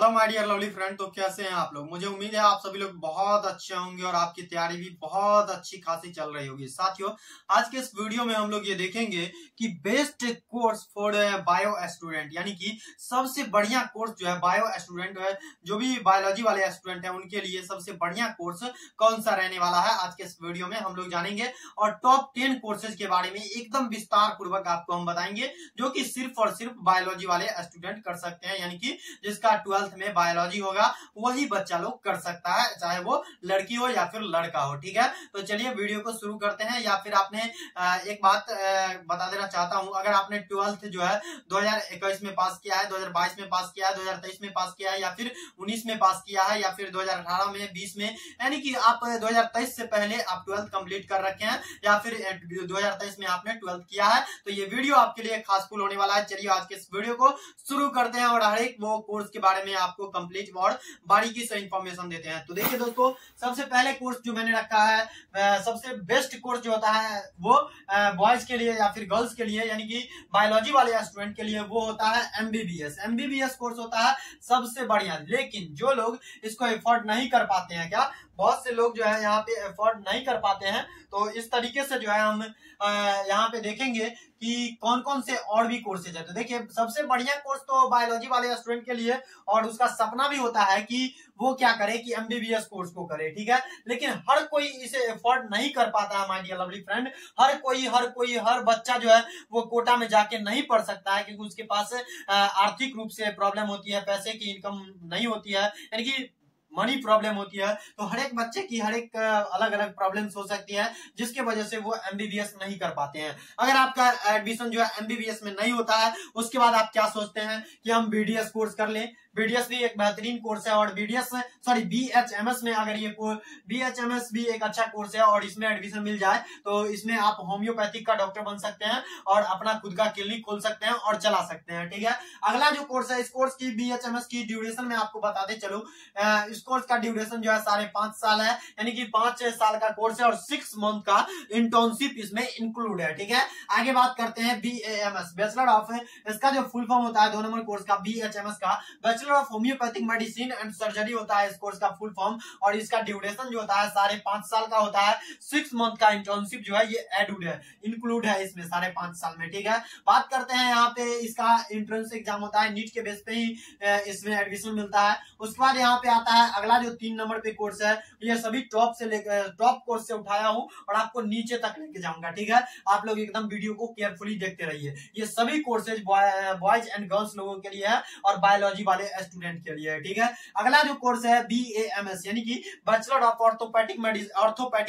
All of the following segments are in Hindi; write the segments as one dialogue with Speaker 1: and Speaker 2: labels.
Speaker 1: Hello my dear lovely friend. तो कैसे हैं आप लोग? मुझे उम्मीद है आप सभी लोग बहुत अच्छे होंगे और आपकी तैयारी भी बहुत अच्छी खासी चल रही होगी। साथियों, आज के इस वीडियो में हम लोग ये देखेंगे कि best course for bio student, यानी कि सबसे बढ़िया कोर्स जो है बायो स्टूडेंट है, जो भी बायोलॉजी वाले स्टूडेंट हैं उनके लिए सबसे बढ़िया कोर्स कौन सा रहने वाला है, आज के इस वीडियो में हम लोग जानेंगे। और टॉप 10 कोर्सेज के बारे में एकदम विस्तार पूर्वक आपको हम बताएंगे, जो कि सिर्फ और सिर्फ बायोलॉजी वाले स्टूडेंट कर सकते हैं, यानी कि जिसका 12th में बायोलॉजी होगा वही बच्चा लोग कर सकता है, चाहे वो लड़की हो या फिर लड़का हो। ठीक है, तो चलिए वीडियो को शुरू करते हैं। या फिर आपने एक बात बता देना चाहता हूं, अगर आपने 12th जो है 2021 में पास किया है, 2022 में पास किया है, 2023 में पास किया है, या फिर 19 में पास किया है, या फिर 2018 में, 20 में, यानी कि आप 2023 से पहले आप 12th कंप्लीट कर रखे हैं, या फिर 2023 में आपने 12th किया है, तो ये वीडियो आपके लिए खास फुल होने वाला है। चलिए आज के इस वीडियो को शुरू करते हैं और हर एक वो कोर्स के बारे में आपको कंप्लीट और बारीकी से इंफॉर्मेशन देते हैं। तो देखिए दोस्तों, सबसे पहले कोर्स जो मैंने रखा है, सबसे बेस्ट कोर्स जो होता है वो बॉयज के लिए या फिर गर्ल्स के लिए, यानी कि बायोलॉजी वाले स्टूडेंट के लिए, वो होता है एमबीबीएस। एमबीबीएस कोर्स होता है सबसे बढ़िया। लेकिन जो लोग इसको एफोर्ड नहीं कर पाते हैं, क्या बहुत से लोग जो है यहाँ पे एफोर्ड नहीं कर पाते हैं, तो इस तरीके से जो है हम यहाँ पे देखेंगे कि कौन कौन से और भी कोर्सेज है। तो देखिए, सबसे बढ़िया कोर्स तो बायोलॉजी वाले स्टूडेंट के लिए, और उसका सपना भी होता है कि वो क्या करे कि एमबीबीएस कोर्स को करे। ठीक है, लेकिन हर कोई इसे एफोर्ड नहीं कर पाता है माय डियर लवली फ्रेंड। हर बच्चा जो है वो कोटा में जाके नहीं पढ़ सकता है, क्योंकि उसके पास आर्थिक रूप से प्रॉब्लम होती है, पैसे की इनकम नहीं होती है, यानी कि मनी प्रॉब्लम होती है। तो हर एक बच्चे की हर एक अलग अलग प्रॉब्लम्स हो सकती है, जिसके वजह से वो एमबीबीएस नहीं कर पाते हैं। अगर आपका एडमिशन जो है एमबीबीएस में नहीं होता है, उसके बाद आप क्या सोचते हैं कि हम बीडीएस कोर्स कर लें। बीडीएस भी एक बेहतरीन कोर्स है, और बीएचएमएस में, अगर ये बीएचएमएस भी एक अच्छा कोर्स है और इसमें एडमिशन मिल जाए तो इसमें आप होम्योपैथिक का डॉक्टर बन सकते हैं और अपना खुद का क्लिनिक खोल सकते हैं और चला सकते हैं। ठीक है, अगला जो कोर्स है, इस कोर्स की बीएचएमएस की ड्यूरेशन में आपको बताते चलो, इस कोर्स का ड्यूरेशन जो है 5.5 साल है, यानी कि 5 साल का कोर्स है, और 6 मंथ का इंटर्नशिप इसमें इंक्लूड है। ठीक है, आगे बात करते हैं बीएएमएस, बैचलर ऑफ, इसका जो फुल फॉर्म होता है 2 नंबर कोर्स का बीएचएमएस का, bachelor of homeopathic medicine and surgery होता है इस कोर्स का फुल फॉर्म, और इसका ड्यूरेशन जो होता है 5.5 साल का होता है। 6 मंथ का इंटर्नशिप जो है ये इंक्लूड है इसमें 5.5 साल में। ठीक है, बात करते हैं यहाँ पे, इसका एंट्रेंस एग्जाम होता है, नीट के बेस पे ही इसमें एडमिशन मिलता है। उसके बाद यहाँ पे आता है अगला जो 3 नंबर पे कोर्स है, ये सभी टॉप कोर्स से उठाया हूँ और आपको नीचे तक लेके जाऊंगा। ठीक है, आप लोग एकदम वीडियो को केयरफुली देखते रहिए। ये सभी कोर्सेज बॉयज एंड गर्ल्स लोगों के लिए है और बायोलॉजी वाले स्टूडेंट के लिए है। ठीक है, अगला जो कोर्स है बीएएमएस, यानी कि bachelor of orthopaedic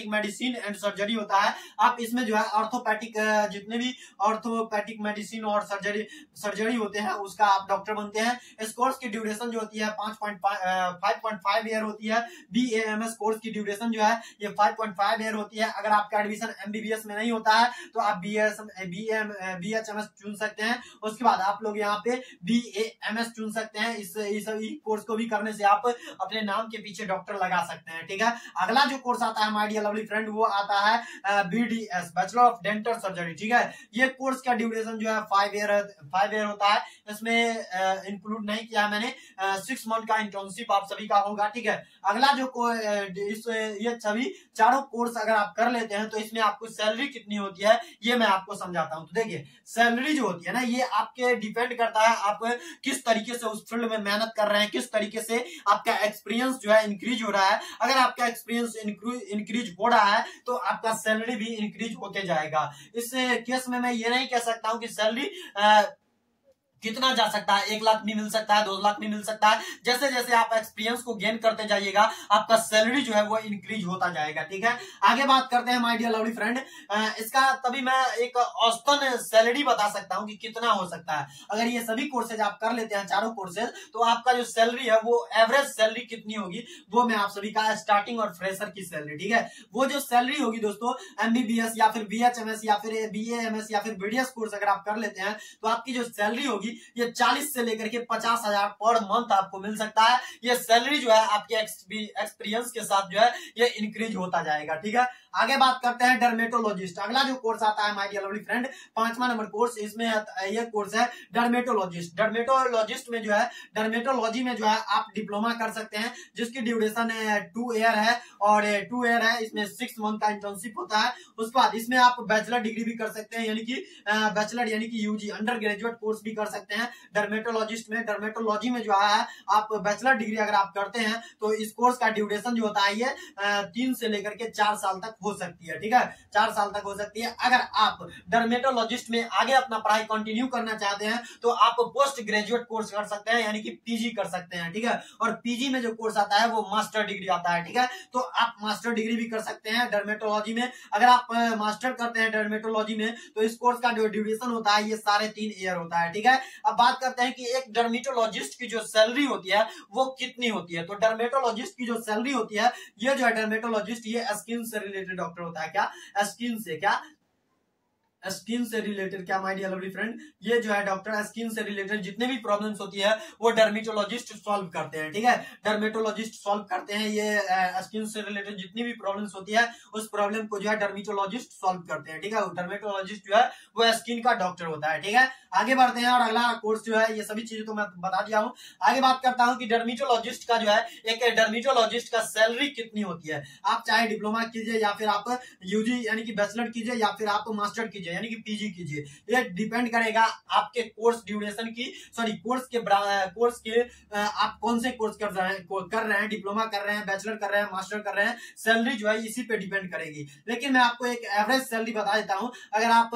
Speaker 1: medicine and surgery होता है। आप इसमें जो है ऑर्थोपैटिक, जितने भी ऑर्थोपैटिक मेडिसिन और सर्जरी होते हैं उसका आप डॉक्टर बनते हैं। इस कोर्स की ड्यूरेशन जो होती है 5.5 ईयर होती है। बीएएमएस कोर्स की ड्यूरेशन जो है ये 5.5 ईयर होती है। अगर आपका एडमिशन एमबीबीएस में नहीं होता है तो आप बीएचएमएस चुन सकते हैं। उसके बाद आप लोग यहाँ पे बीएएमएस चुन सकते हैं। इस कोर्स को भी करने से आप अपने नाम के पीछे डॉक्टर लगा सकते हैं। ठीक है, अगला जो कोर्स आता है माय डियर लवली फ्रेंड, वो आता है BDS, bachelor of dental surgery. ठीक है, ये कोर्स का ड्यूरेशन जो है 5 ईयर होता है। इसमें इंक्लूड नहीं किया मैंने, 6 मंथ का इंटर्नशिप आप सभी का होगा। ठीक है, अगला जो ये सभी चारों कोर्स अगर आप कर लेते हैं तो इसमें आपको सैलरी कितनी होती है ये मैं आपको समझाता हूं। तो देखिए, सैलरी जो होती है ना, ये आपके डिपेंड करता है आप किस तरीके से उस फील्ड में मेहनत कर रहे हैं, किस तरीके से आपका एक्सपीरियंस जो है इंक्रीज हो रहा है। अगर आपका एक्सपीरियंस इंक्रीज हो रहा है तो आपका सैलरी भी इंक्रीज होते जाएगा। इस केस में मैं ये नहीं कह सकता हूं कि सैलरी कितना जा सकता है, 1 लाख भी मिल सकता है, 2 लाख भी मिल सकता है। जैसे जैसे आप एक्सपीरियंस को गेन करते जाइएगा आपका सैलरी जो है वो इंक्रीज होता जाएगा। ठीक है, आगे बात करते हैं माय डियर लवली फ्रेंड, इसका तभी मैं एक औसतन सैलरी बता सकता हूं कि कितना हो सकता है। अगर ये सभी कोर्सेज आप कर लेते हैं, चारों कोर्सेज, तो आपका जो सैलरी है वो एवरेज सैलरी कितनी होगी वो मैं आप सभी का, स्टार्टिंग और फ्रेशर की सैलरी। ठीक है, वो जो सैलरी होगी दोस्तों एमबीबीएस या फिर बीएचएमएस या फिर बीएएमएस या फिर बीडीएस कोर्स अगर आप कर लेते हैं तो आपकी जो सैलरी होगी होगी ये 40 से लेकर के 50,000 पर मंथ आपको मिल सकता है। ये सैलरी जो है आपके एक्सपीरियंस के साथ जो है ये इंक्रीज होता जाएगा। ठीक है, आगे बात करते हैं डर्मेटोलॉजिस्ट। अगला जो कोर्स आता है माय डियर लवली फ्रेंड, 5वां नंबर कोर्स, इसमें यह कोर्स है डर्मेटोलॉजिस्ट। डर्मेटोलॉजिस्ट में जो है, डर्मेटोलॉजी में जो है आप डिप्लोमा कर सकते हैं जिसकी ड्यूरेशन 2 ईयर है और 2 ईयर है, इसमें 6 मंथ का इंटर्नशिप होता है। उसके बाद इसमें आप बैचलर डिग्री भी कर सकते हैं, यानी कि बैचलर यानी कि यूजी अंडर ग्रेजुएट कोर्स भी कर सकते हैं डर्मेटोलॉजिस्ट में। डर्मेटोलॉजी में जो है आप बैचलर डिग्री अगर आप करते हैं तो इस कोर्स का ड्यूरेशन जो होता है ये 3 से लेकर के 4 साल तक हो सकती है। ठीक है, 4 साल तक हो सकती है। अगर आप डर्मेटोलॉजिस्ट में आगे अपना पढ़ाई कंटिन्यू करना चाहते हैं तो आप पोस्ट ग्रेजुएट कोर्स कर सकते हैं, यानी कि पीजी कर सकते हैं। ठीक है, और पीजी में जो कोर्स आता है वो मास्टर डिग्री आता है। ठीक है, तो आप मास्टर डिग्री भी कर सकते हैं डर्मेटोलॉजी में। अगर आप मास्टर करते हैं डर्मेटोलॉजी में तो इस कोर्स का जो ड्यूरेशन होता है ये 3.5 ईयर होता है। ठीक है, अब बात करते हैं कि एक डर्मेटोलॉजिस्ट की जो सैलरी होती है वो कितनी होती है। तो डर्मेटोलॉजिस्ट की जो सैलरी होती है, ये जो है डर्मेटोलॉजिस्ट ये स्किन से रिलेटेड डॉक्टर होता है। क्या स्किन से, क्या स्किन से रिलेटेड, क्या माय डियर लवली फ्रेंड, ये जो है डॉक्टर स्किन से रिलेटेड जितने भी प्रॉब्लम्स होती है वो डर्मेटोलॉजिस्ट सॉल्व करते हैं। ठीक है, डर्मेटोलॉजिस्ट सॉल्व करते हैं ये स्किन से रिलेटेड जितनी भी प्रॉब्लम्स होती है उस प्रॉब्लम को जो है डर्मेटोलॉजिस्ट सॉल्व करते हैं। ठीक है, डर्मेटोलॉजिस्ट जो है वो स्किन का डॉक्टर होता है। ठीक है, आगे बढ़ते हैं और अगला कोर्स जो है, ये सभी चीजें तो मैं बता दिया हूँ। आगे बात करता हूँ कि डर्मेटोलॉजिस्ट का जो है, एक डर्मेटोलॉजिस्ट का सैलरी कितनी होती है। आप चाहे डिप्लोमा कीजिए या फिर आप यूजी यानी कि बैचलर कीजिए या फिर आप मास्टर कीजिए यानी कि पीजी कीजिए, ये डिपेंड करेगा आपके कोर्स ड्यूरेशन की, सॉरी कोर्स के आप कौन से कोर्स कर रहे हैं, डिप्लोमा कर रहे हैं, बैचलर कर रहे हैं, मास्टर कर रहे हैं, सैलरी जो है इसी पे डिपेंड करेगी। लेकिन मैं आपको एक एवरेज सैलरी बता देता हूं। अगर आप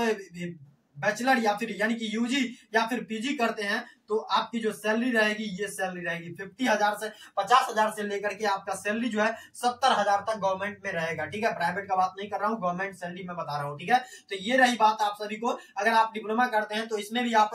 Speaker 1: बैचलर या फिर यानी कि यूजी या फिर पीजी करते हैं तो आपकी जो सैलरी रहेगी ये सैलरी रहेगी 50,000 से 50,000 से लेकर के आपका सैलरी जो है 70,000 तक गवर्नमेंट में रहेगा। ठीक है, प्राइवेट का बात नहीं कर रहा हूँ, गवर्नमेंट सैलरी में बता रहा हूँ। ठीक है, तो ये रही बात आप सभी को। अगर आप डिप्लोमा करते हैं तो इसमें भी आप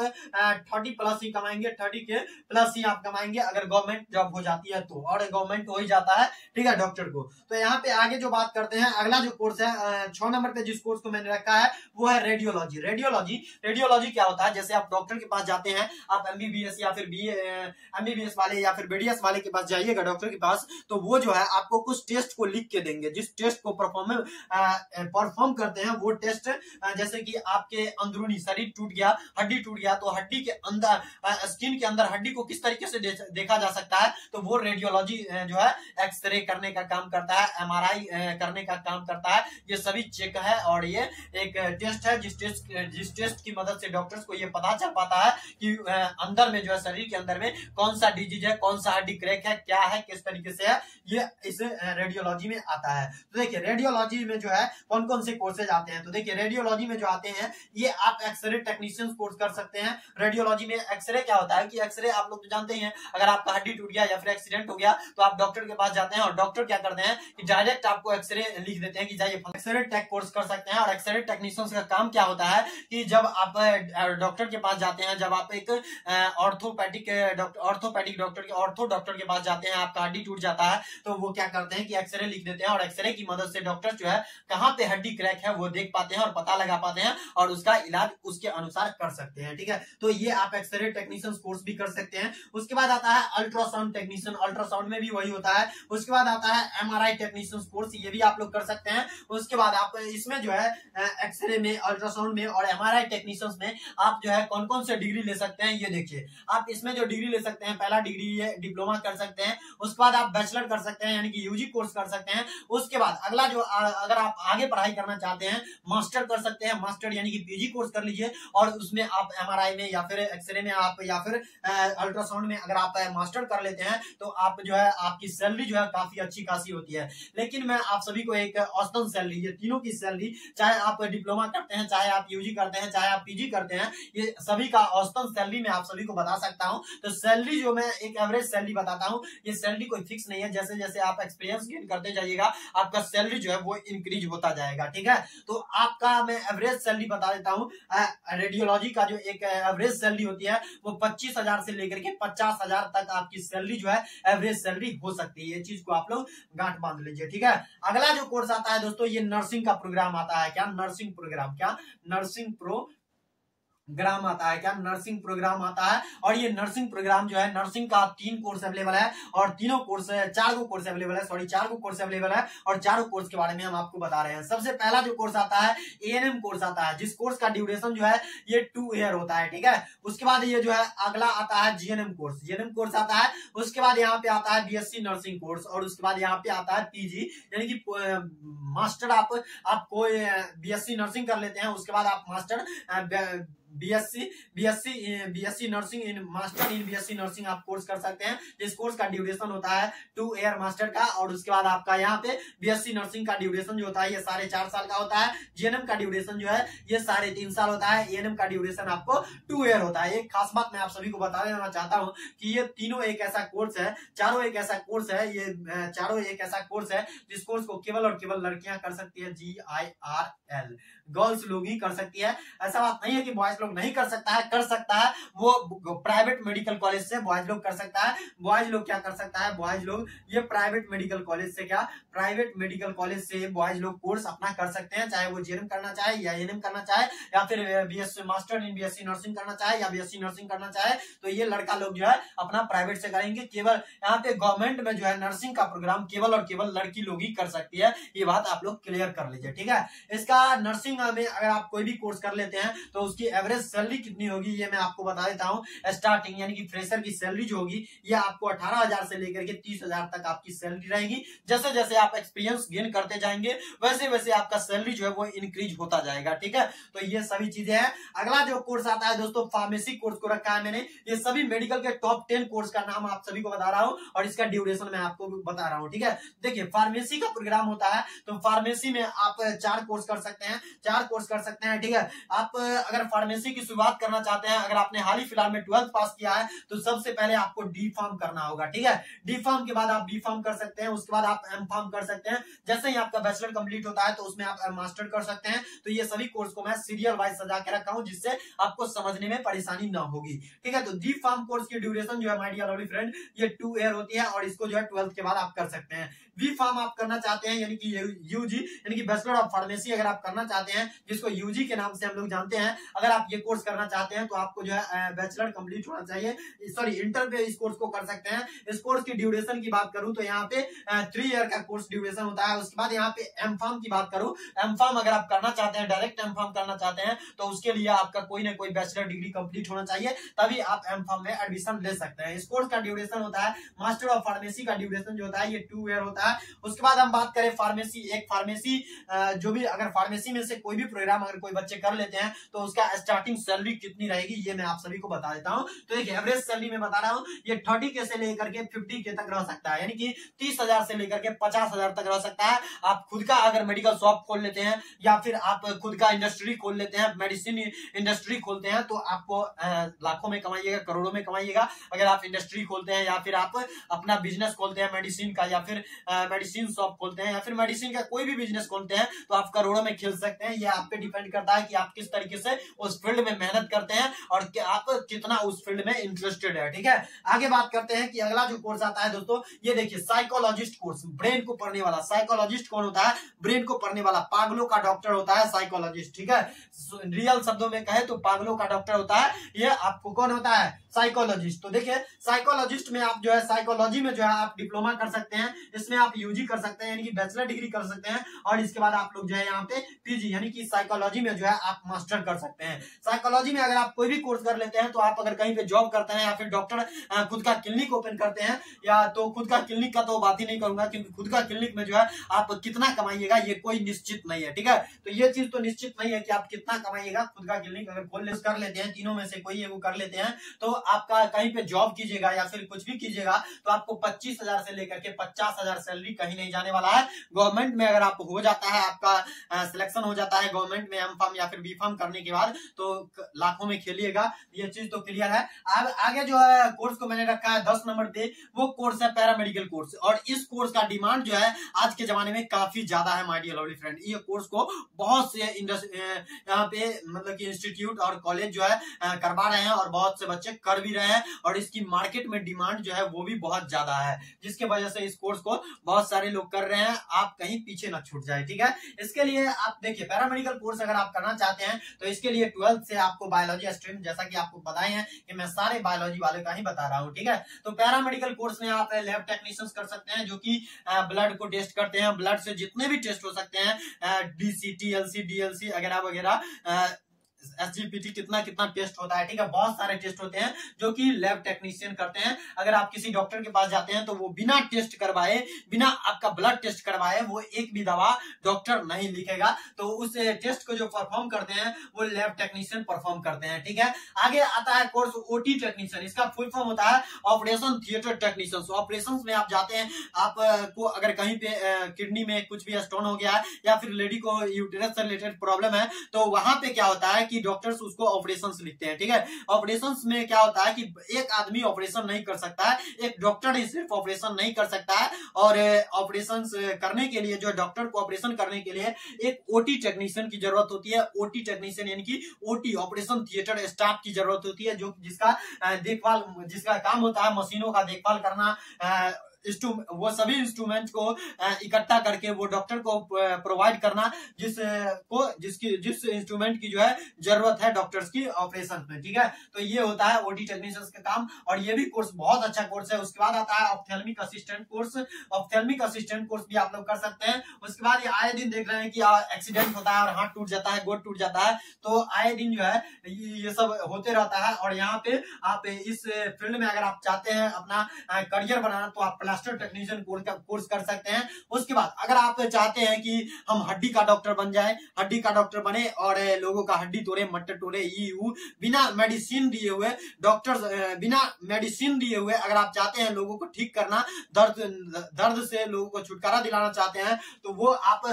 Speaker 1: 30 प्लस ही कमाएंगे, 30 के प्लस ही आप कमाएंगे अगर गवर्नमेंट जॉब हो जाती है तो, और गवर्नमेंट हो ही जाता है। ठीक है, डॉक्टर को। तो यहाँ पे आगे जो बात करते हैं, अगला जो कोर्स है 6 नंबर पे जिस कोर्स को मैंने रखा है वो है रेडियोलॉजी। रेडियोलॉजी क्या होता है, जैसे आप डॉक्टर के पास जाते हैं, आप एमबीबीएस या फिर एमबीबीएस वाले या फिर बीडीएस वाले के पास जाइएगा डॉक्टर के पास, तो वो जो है आपको कुछ टेस्ट को लिख के देंगे। जिस टेस्ट को परफॉर्म करते हैं वो टेस्ट, जैसे कि आपके अंदरूनी शरीर टूट गया, हड्डी टूट गया, तो हड्डी के अंदर, स्किन के अंदर हड्डी को किस तरीके से देखा जा सकता है, तो वो रेडियोलॉजी जो है एक्सरे करने का काम करता है, एमआरआई करने का काम करता है। ये सभी चेक है और ये एक टेस्ट है जिस टेस्ट की मदद से डॉक्टर्स को ये पता चल पाता है कि अंदर में जो है, शरीर के अंदर में कौन सा डिजीज है, कौन सा हड्डी क्रैक है, क्या है, किस तरीके से है, ये इस रेडियोलॉजी में आता है। तो देखिए रेडियोलॉजी में जो है कौन कौन से कोर्सेज आते हैं, तो देखिए रेडियोलॉजी में जो आते हैं ये आप एक्सरे टेक्नीशियन कोर्स कर सकते हैं। रेडियोलॉजी में एक्सरे क्या होता है कि एक्सरे आप लोग तो जानते ही हैं, अगर आपका हड्डी टूट गया या फिर एक्सीडेंट हो गया तो आप डॉक्टर के पास जाते हैं और डॉक्टर क्या करते हैं कि डायरेक्ट आपको एक्सरे लिख देते हैं कि जाइए एक्सरे टेक कोर्स कर सकते हैं। और एक्सरे टेक्नीशियन का काम क्या होता है कि जब आप डॉक्टर के पास जाते हैं, जब आप एक ऑर्थोपैडिक डॉक्टर के पास जाते हैं, आपका हड्डी टूट जाता है तो वो क्या करते हैं कि एक्सरे लिख देते हैं और एक्सरे की मदद से डॉक्टर जो है कहां पे हड्डी क्रैक है वो देख पाते हैं और पता लगा पाते हैं और उसका इलाज उसके अनुसार कर सकते हैं। ठीक है, तो ये आप एक्सरे टेक्नीशियन कोर्स भी कर सकते हैं। उसके बाद आता है अल्ट्रासाउंड टेक्नीशियन, अल्ट्रासाउंड में भी वही होता है। उसके बाद आता है एमआरआई टेक्नीशियन कोर्स, ये भी आप लोग कर सकते हैं। उसके बाद आप इसमें जो है एक्सरे में, अल्ट्रासाउंड में और एमआरआई टेक्नीशियन में आप जो है कौन कौन से डिग्री ले सकते हैं ये देखिए। आप इसमें जो डिग्री ले सकते हैं, पहला डिग्री है डिप्लोमा कर सकते हैं, उसके बाद आप बैचलर कर सकते हैं यानी कि यूजी कोर्स कर सकते हैं। उसके बाद अगला जो अगर आप आगे पढ़ाई करना चाहते हैं मास्टर कर सकते हैं, मास्टर यानी कि पीजी कोर्स कर लीजिए और उसमें आप एमआरआई में या फिर एक्सरे में आप या फिर अल्ट्रासाउंड में अगर आप मास्टर कर लेते हैं तो आप जो है आपकी सैलरी जो है काफी अच्छी खासी होती है। लेकिन मैं आप सभी को एक औसतन सैलरी, ये तीनों की सैलरी, चाहे आप डिप्लोमा करते हैं, चाहे आप यूजी करते हैं, चाहे आप पीजी करते हैं, ये सभी का औसतन सैलरी मैं आप सभी को बता सकता हूं। तो सैलरी जो मैं एक एवरेज सैलरी बताता हूं, ये सैलरी कोई फिक्स नहीं है, जैसे जैसे आप एक्सपीरियंस गेन करते जाइएगा आपका सैलरी जो है वो इंक्रीज होता जाएगा। ठीक है, तो आपका मैं एवरेज सैलरी बता देता हूं। रेडियोलॉजी का जो एक एवरेज सैलरी होती है वो 25,000 से लेकर के 50,000 तक आपकी सैलरी जो है एवरेज सैलरी हो सकती है। ये चीज को आप लोग गांठ बांध लीजिए। ठीक है, अगला जो कोर्स आता है दोस्तों, ये नर्सिंग का प्रोग्राम आता है। क्या नर्सिंग प्रोग्राम, क्या नर्सिंग ग्राम आता है, क्या नर्सिंग प्रोग्राम आता है। और ये नर्सिंग प्रोग्राम जो है, नर्सिंग का 3 कोर्स अवेलेबल है और तीनों कोर्स 4 कोर्स अवेलेबल है, सॉरी 4 कोर्स अवेलेबल है और चारों कोर्स के बारे में हम आपको बता रहे हैं। सबसे पहला जो कोर्स आता है एएनएम कोर्स आता है, जिस कोर्स का ड्यूरेशन जो है ये 2 ईयर होता है, ठीक है। उसके बाद ये जो है अगला आता है जीएनएम कोर्स, जीएनएम कोर्स आता है। उसके बाद यहाँ पे आता है बीएससी नर्सिंग कोर्स और उसके बाद यहाँ पे आता है पीजी, यानी कि मास्टर। आप कोई बीएससी नर्सिंग कर लेते हैं, उसके बाद आप master BSc nursing in master in BSc nursing आप कोर्स कर सकते हैं। इस कोर्स का ड्यूरेशन होता है 2 ईयर मास्टर का और उसके बाद आपका यहाँ पे बीएससी नर्सिंग का ड्यूरेशन जो होता है ये 4.5 साल का होता है। जीएनएम का ड्यूरेशन जो है ये 3.5 साल होता है। एएनएम का ड्यूरेशन आपको 2 ईयर होता है। एक खास बात मैं आप सभी को बता देना चाहता हूँ कि ये तीनों एक ऐसा कोर्स है, चारों एक ऐसा कोर्स है, ये चारों एक ऐसा कोर्स है जिस कोर्स को केवल और केवल लड़कियां कर सकती है। GIRL, गर्ल्स लोग ही कर सकती है। ऐसा बात नहीं है कि बॉयज लोग नहीं कर सकता है, कर सकता है। वो प्राइवेट मेडिकल कॉलेज से बॉयज लोग कर सकता है। बॉयज लोग क्या कर सकता है, बॉयज लोग ये प्राइवेट मेडिकल कॉलेज से प्राइवेट मेडिकल कॉलेज से बॉयज लोग कोर्स अपना कर सकते हैं, चाहे वो जीएनएम करना चाहे या एएनएम करना चाहे या फिर BSc master in BSc nursing करना चाहे या बीएससी नर्सिंग करना चाहे, तो ये लड़का लोग जो है अपना प्राइवेट से करेंगे। केवल यहाँ पे गवर्नमेंट में जो है नर्सिंग का प्रोग्राम केवल और केवल लड़की लोग ही कर सकती है। ये बात आप लोग क्लियर कर लीजिए, ठीक है। इसका नर्सिंग में अगर आप कोई भी कोर्स कर लेते हैं तो उसकी एवरेज सैलरी कितनी होगी ये मैं आपको बता देता हूं। स्टार्टिंग यानी कि फ्रेशर की सैलरी जो होगी ये आपको 18,000 से लेकर के 30,000 तक आपकी सैलरी रहेगी। जैसे जैसे आप एक्सपीरियंस गेन करते जाएंगे वैसे वैसे आपका सैलरी जो है वो इंक्रीज होता जाएगा, ठीक है। तो ये सभी चीजें हैं। अगला जो कोर्स आता है दोस्तों, फार्मेसी कोर्स को रखा है मैंने। ये सभी मेडिकल के टॉप 10 कोर्स का नाम आप सभी को बता रहा हूं और इसका ड्यूरेशन मैं आपको बता रहा हूं, ठीक है। देखिए फार्मेसी का प्रोग्राम होता है तो फार्मेसी में आप 4 कोर्स कर सकते हैं, 4 कोर्स कर सकते हैं, ठीक है। आप अगर फार्मेसी की शुरुआत करना चाहते हैं, अगर आपने हाल ही फिलहाल में 12th पास किया है तो सबसे पहले आपको डी फार्म करना होगा, ठीक है। डी फार्म के बाद आप बी फार्म कर सकते हैं, उसके बाद आप एम फार्म कर सकते हैं। जैसे ही आपका बैचलर कंप्लीट होता है तो उसमें आप मास्टर कर सकते हैं। तो ये सभी कोर्स को मैं सीरियल वाइज सजा के रखा हूं जिससे आपको समझने में परेशानी ना होगी, ठीक है। तो डी फार्म कोर्स की ड्यूरेशन जो है माय डियर लवली फ्रेंड ये 2 ईयर होती है और इसको जो है 12th के बाद आप कर सकते हैं। बी फार्म आप करना चाहते हैं यानी कि यूजी यानी कि बैचलर ऑफ फार्मेसी अगर आप करना चाहते हैं, जिसको यूजी के नाम से हम लोग जानते हैं, अगर आप ये कोर्स करना चाहते हैं तो आपको जो है बैचलर कंप्लीट होना चाहिए, सॉरी इंटर पे इस कोर्स को कर सकते हैं। इस कोर्स की ड्यूरेशन की बात करूं तो यहाँ पे 3 ईयर का कोर्स ड्यूरेशन होता है। उसके बाद यहाँ पे एम फार्म की बात करूं, एम फार्म अगर आप करना चाहते हैं, डायरेक्ट एम फार्म करना चाहते हैं तो उसके लिए आपका कोई ना कोई बैचलर डिग्री कंप्लीट होना चाहिए, तभी आप एम फार्म में एडमिशन ले सकते हैं। इस कोर्स का ड्यूरेशन होता है, मास्टर ऑफ फार्मेसी का ड्यूरेशन जो होता है ये 2 ईयर होता है। उसके बाद हम बात करें फार्मेसी, एक फार्मेसी जो भी अगर फार्मेसी में से कोई भी प्रोग्राम अगर कोई बच्चे कर लेते हैं तो उसका स्टार्टिंग सैलरी कितनी रहेगी ये मैं आप सभी को बता देता हूं। तो एक एवरेज सैलरी में बता रहा हूं, ये 30K से लेकर के 50K तक रह सकता है, यानी कि 30,000 से लेकर के 50,000 तक रह सकता है। आप खुद का अगर मेडिकल शॉप खोल लेते हैं या फिर आप खुद का इंडस्ट्री खोल लेते हैं, मेडिसिन इंडस्ट्री खोलते हैं तो आपको लाखों में कमाइएगा, करोड़ों में कमाइएगा। अगर आप इंडस्ट्री खोलते हैं या फिर आप अपना बिजनेस खोलते हैं मेडिसिन का या फिर मेडिसिन शॉप खोलते हैं या फिर मेडिसिन का कोई भी बिजनेस खोलते हैं तो आप करोड़ों में खेल सकते हैं। ये आप पे डिपेंड करता है कि आप किस तरीके से उस फील्ड में मेहनत करते हैं और आप कितना उस फील्ड में इंटरेस्टेड है, ठीक है। आगे बात करते हैं कि अगला जो कोर्स आता है दोस्तों, ये देखिए साइकोलॉजिस्ट कोर्स, ब्रेन को पढ़ने वाला। साइकोलॉजिस्ट कौन होता है? ब्रेन को पढ़ने वाला, पागलों का डॉक्टर होता है साइकोलॉजिस्ट, ठीक है। रियल शब्दों में कहे तो पागलों का डॉक्टर होता है। ये आपको कौन होता है? साइकोलॉजिस्ट। तो देखिए साइकोलॉजिस्ट में आप जो है साइकोलॉजी में जो है आप डिप्लोमा कर सकते हैं, इसमें आप यूजी कर सकते हैं यानी कि बैचलर डिग्री कर सकते हैं और इसके बाद आप लोग जो है यहाँ पे पीजी यानी कि साइकोलॉजी में जो है आप मास्टर कर सकते हैं। साइकोलॉजी में अगर आप कोई भी कोर्स कर लेते हैं तो आप अगर कहीं पे जॉब करते हैं या फिर डॉक्टर खुद का क्लिनिक ओपन करते हैं, या तो खुद का क्लिनिक का तो बात ही नहीं करूंगा क्योंकि खुद का क्लिनिक में जो है आप कितना कमाइएगा ये कोई निश्चित नहीं है, ठीक है। तो ये चीज तो निश्चित नहीं है कि आप कितना कमाइएगा। खुद का क्लिनिक अगर खोल कर लेते हैं, तीनों में से कोई एगो कर लेते हैं तो आपका कहीं पे जॉब कीजिएगा या फिर कुछ भी कीजिएगा तो आपको 25,000 से लेकर के 50,000 सैलरी कहीं नहीं जाने वाला है। गवर्नमेंट में अगर आप हो जाता है, आपका सिलेक्शन हो जाता है गवर्नमेंट में एम फार्म या फिर बी फार्म करने के बाद तो लाखों में खेलिएगा, ये चीज तो क्लियर है। अब आगे जो है कोर्स को मैंने रखा है 10 नंबर पे, वो कोर्स है पैरामेडिकल कोर्स और इस कोर्स का डिमांड जो है आज के जमाने में काफी ज्यादा है माय डियर लवली फ्रेंड। ये कोर्स को बहुत से यहाँ पे मतलब कि इंस्टीट्यूट और कॉलेज जो है करवा रहे हैं और बहुत से बच्चे कर भी रहे हैं और इसकी मार्केट में डिमांड जो है वो भी बहुत ज्यादा है, जिसके वजह से इस कोर्स को बहुत सारे लोग कर रहे हैं। आप कहीं पीछे ना छूट जाए, ठीक है। इसके लिए आप देखिए पैरामेडिकल कोर्स अगर आप करना चाहते हैं तो इसके लिए 12 12th से आपको बायोलॉजी स्ट्रीम, जैसा कि आपको बताए हैं कि मैं सारे बायोलॉजी वाले का ही बता रहा हूँ, ठीक है। तो पैरामेडिकल कोर्स में आप लैब टेक्नीशियंस कर सकते हैं, जो कि ब्लड को टेस्ट करते हैं, ब्लड से जितने भी टेस्ट हो सकते हैं, डीसीटी, एलसी, डीएलसी वगैरह वगैरह, एसजीपीटी, कितना कितना टेस्ट होता है, ठीक है। बहुत सारे टेस्ट होते हैं जो कि लैब टेक्नीशियन करते हैं। अगर आप किसी डॉक्टर के पास जाते हैं तो वो बिना टेस्ट करवाए, बिना आपका ब्लड टेस्ट करवाए वो एक भी दवा डॉक्टर नहीं लिखेगा। तो उस टेस्ट को जो परफॉर्म करते हैं वो लैब टेक्नीशियन परफॉर्म करते हैं, ठीक है। आगे आता है कोर्स ओटी टेक्नीशियन। इसका फुल फॉर्म होता है ऑपरेशन थिएटर टेक्नीशियन। ऑपरेशन में आप जाते हैं, आपको अगर कहीं पे किडनी में कुछ भी स्टोन हो गया है या फिर लेडी को यूटेरस से रिलेटेड प्रॉब्लम है, तो वहां पे क्या होता है कि डॉक्टर्स उसको ऑपरेशंस लिखते हैं, ठीक है। ऑपरेशंस में क्या होता है कि एक आदमी ऑपरेशन नहीं कर सकता है, एक डॉक्टर ही सिर्फ ऑपरेशन नहीं कर सकता है। और ऑपरेशंस करने के लिए, जो डॉक्टर को ऑपरेशन करने के लिए एक ओटी टेक्नीशियन की जरूरत होती है। ओटी टेक्नीशियन यानी कि ओटी, ऑपरेशन थिएटर स्टाफ की जरूरत होती है, जो जिसका देखभाल, जिसका काम होता है मशीनों का देखभाल करना, वो सभी इंस्ट्रूमेंट को इकट्ठा करके वो डॉक्टर को प्रोवाइड करना, जिस इंस्ट्रूमेंट की जो है जरूरत है डॉक्टर्स की ऑपरेशन में, ठीक है। तो ये होता है ओटी टेक्नीशियंस का काम, और ये भी कोर्स बहुत अच्छा कोर्स है। उसके बाद आता है ophthalmic assistant course. Ophthalmic assistant course भी आप लोग कर सकते हैं। उसके बाद ये आए दिन देख रहे हैं कि एक्सीडेंट होता है और हाथ टूट जाता है, गोड टूट जाता है, तो आए दिन जो है ये सब होते रहता है। और यहाँ पे आप इस फील्ड में अगर आप चाहते हैं अपना करियर बनाना, तो आप प्लास्टर टेक्नीशियन कोर्स कर सकते हैं। उसके बाद अगर आप चाहते हैं कि हम हड्डी का डॉक्टर बन जाए, हड्डी का डॉक्टर बने और लोगों का हड्डी तोड़े, मट्टे तोड़े, बिना मेडिसिन दिए हुए, डॉक्टर्स बिना मेडिसिन दिए हुए अगर आप चाहते हैं लोगों को ठीक करना, दर्द से लोगों को छुटकारा दिलाना चाहते हैं, तो वो आप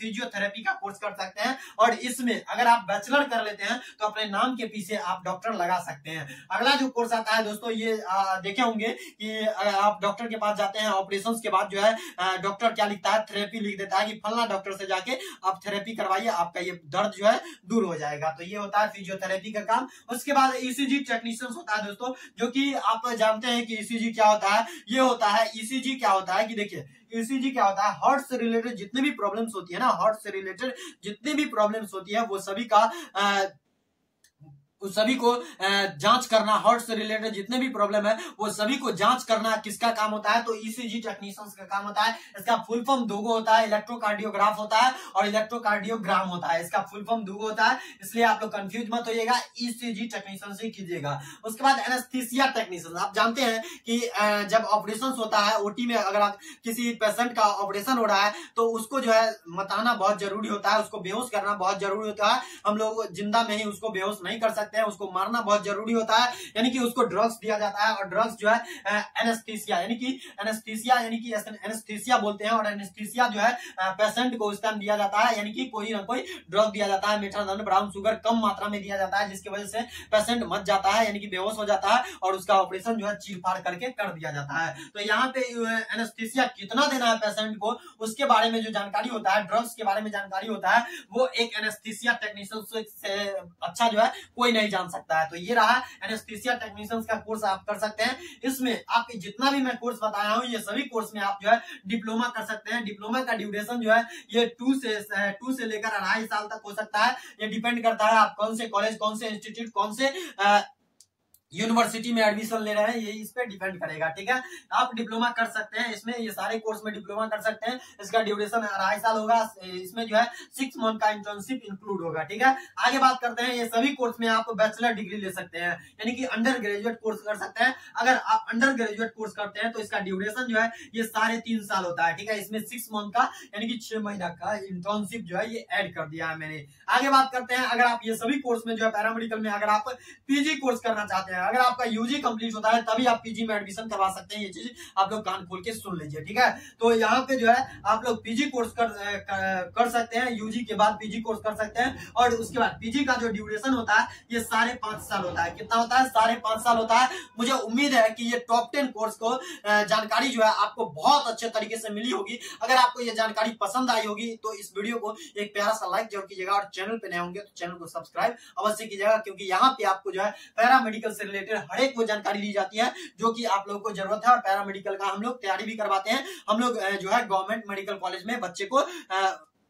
Speaker 1: फिजियोथेरेपी का कोर्स कर सकते हैं। और इसमें अगर आप बैचलर कर लेते हैं तो अपने नाम के पीछे आप डॉक्टर लगा सकते हैं। अगला जो कोर्स आता है दोस्तों, ये देखे होंगे कि आप डॉक्टर के पास जाते हैं, ऑपरेशंस के बाद जो है डॉक्टर क्या लिखता है, थेरेपी लिख देता है कि फलना डॉक्टर से जाके आप थेरेपी करवाइए, आपका ये दर्द जो है दूर हो जाएगा। तो ये होता है फिजियोथेरेपी का काम। उसके बाद ईसीजी टेक्नीशियंस होता है दोस्तों, जो कि आप जानते हैं कि ईसीजी क्या होता है। ये होता है ईसीजी क्या होता है कि देखिए, ईसीजी क्या होता है, हार्ट से रिलेटेड जितने भी प्रॉब्लम्स होती है ना, हार्ट से रिलेटेड जितनी भी प्रॉब्लम्स होती है वो सभी का उस सभी को जांच करना, हार्ट से रिलेटेड जितने भी प्रॉब्लम है वो सभी को जांच करना किसका काम होता है, तो ईसीजी टेक्नीशियंस का काम होता है। इसका फुल फॉर्म दो होता है, इलेक्ट्रोकार्डियोग्राफ होता है और इलेक्ट्रोकार्डियोग्राम होता है। इसका फुल फॉर्म दो होता है, इसलिए आप लोग कंफ्यूज मत होइएगा, ईसीजी टेक्नीशियन से कीजिएगा। उसके बाद एनेस्थीसिया टेक्नीशियन, आप जानते हैं कि जब ऑपरेशन होता है ओटी में, अगर आप किसी पेशेंट का ऑपरेशन हो रहा है तो उसको जो है मताना बहुत जरूरी होता है, उसको बेहोश करना बहुत जरूरी होता है। हम लोग जिंदा में ही उसको बेहोश नहीं कर सकते, उसको मारना बहुत जरूरी होता है, यानी कि उसको ड्रग्स दिया जाता है। और ड्रग्स जो है एनेस्थीसिया यानी कि एनेस्थीसिया बोलते हैं, और एनेस्थीसिया जो है पेशेंट को उस टाइम दिया जाता है, यानी कि कोई ना कोई ड्रग दिया जाता है, मेथाडोन, ब्राउन शुगर कम मात्रा में दिया जाता है, जिसकी वजह से पेशेंट मर जाता है, यानी कि बेहोश हो जाता है और उसका ऑपरेशन जो है चीर फाड़ करके कर दिया जाता है। तो यहाँ पे एनेस्थीसिया कितना देना है पेशेंट को, उसके बारे में जो जानकारी होता है, ड्रग्स के बारे में जानकारी होता है, वो एक एनेस्थीसिया टेक्नीशियन से अच्छा जो है कोई नहीं जान सकता है। तो ये रहा एनेस्थीसिया टेक्नीशियंस का कोर्स आप कर सकते हैं। इसमें आप जितना भी मैं कोर्स बताया हूं, ये सभी कोर्स में आप जो है डिप्लोमा कर सकते हैं। डिप्लोमा का ड्यूरेशन जो है ये 2 से लेकर 2.5 साल तक हो सकता है। ये डिपेंड करता है आप कौन से कॉलेज, कौन से इंस्टीट्यूट, कौन से यूनिवर्सिटी में एडमिशन ले रहे हैं, ये इस पे डिपेंड करेगा, ठीक है। आप डिप्लोमा कर सकते हैं, इसमें ये सारे कोर्स में डिप्लोमा कर सकते हैं। इसका ड्यूरेशन 2.5 साल होगा, इसमें जो है 6 मंथ का इंटर्नशिप इंक्लूड होगा, ठीक है। आगे बात करते हैं, ये सभी कोर्स में आप बैचलर डिग्री ले सकते हैं, यानी कि अंडर ग्रेजुएट कोर्स कर सकते हैं। अगर आप अंडर ग्रेजुएट कोर्स करते हैं तो इसका ड्यूरेशन जो है ये 3.5 साल होता है, ठीक है। इसमें 6 मंथ का यानी कि 6 महीना का इंटर्नशिप जो है ये ऐड कर दिया है मैंने। आगे बात करते हैं, अगर आप ये सभी कोर्स में जो है पैरामेडिकल में अगर आप पीजी कोर्स करना चाहते हैं, अगर आपका यूजी कंप्लीट होता है तभी आप पीजी में एडमिशन करवा सकते हैं। ये चीज आप लोग कान खोल के सुन लीजिए, ठीक है। तो यहाँ पे जो है आप लोग पीजी कोर्स कर सकते हैं, यूजी के बाद पीजी कोर्स कर सकते हैं। और उसके बाद पीजी का जो ड्यूरेशन होता है ये 5.5 साल होता है। कितना होता है? 5.5 साल होता है। मुझे उम्मीद है कि ये टॉप 10 कोर्स को जानकारी जो है आपको बहुत अच्छे तरीके से मिली होगी। अगर आपको ये जानकारी पसंद आई होगी तो इस वीडियो को एक प्यारा सा लाइक जरूर कीजिएगा, और चैनल पे नए होंगे तो चैनल को सब्सक्राइब अवश्य कीजिएगा, क्योंकि यहाँ पे आपको जो है पैरामेडिकल से रिलेटेड हर एक वो जानकारी दी जाती है जो कि आप लोगों को जरूरत है। और पैरामेडिकल का हम लोग तैयारी भी करवाते हैं। हम लोग जो है गवर्नमेंट मेडिकल कॉलेज में बच्चे को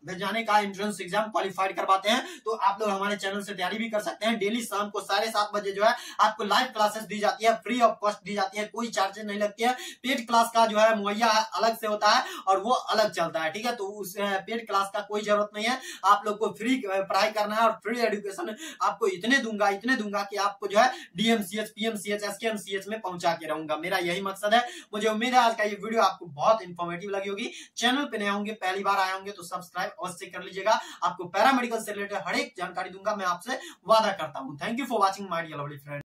Speaker 1: जाने का एंट्रेंस एग्जाम क्वालिफाइड करवाते हैं। तो आप लोग हमारे चैनल से तैयारी भी कर सकते हैं। डेली शाम को 7:30 बजे जो है आपको लाइव क्लासेस दी जाती है, फ्री ऑफ कॉस्ट दी जाती है, कोई चार्जेस नहीं लगती है। पेड क्लास का जो है मुहैया अलग से होता है और वो अलग चलता है, ठीक है। तो उस पेड क्लास का कोई जरूरत नहीं है, आप लोग को फ्री पढ़ाई करना है और फ्री एजुकेशन आपको इतने दूंगा कि आपको जो है डीएमसीएच, पीएमसीएच, एसकेएमसीएच में पहुंचा के रहूंगा। मेरा यही मकसद है। मुझे उम्मीद है आज का ये वीडियो आपको बहुत इंफॉर्मेटिव लगी होगी। चैनल पे नए होंगे, पहली बार आए होंगे तो सब्सक्राइब अवश्य कर लीजिएगा। आपको पैरामेडिकल से रिलेटेड हर एक जानकारी दूंगा, मैं आपसे वादा करता हूं। Thank you for watching my dear lovely friend.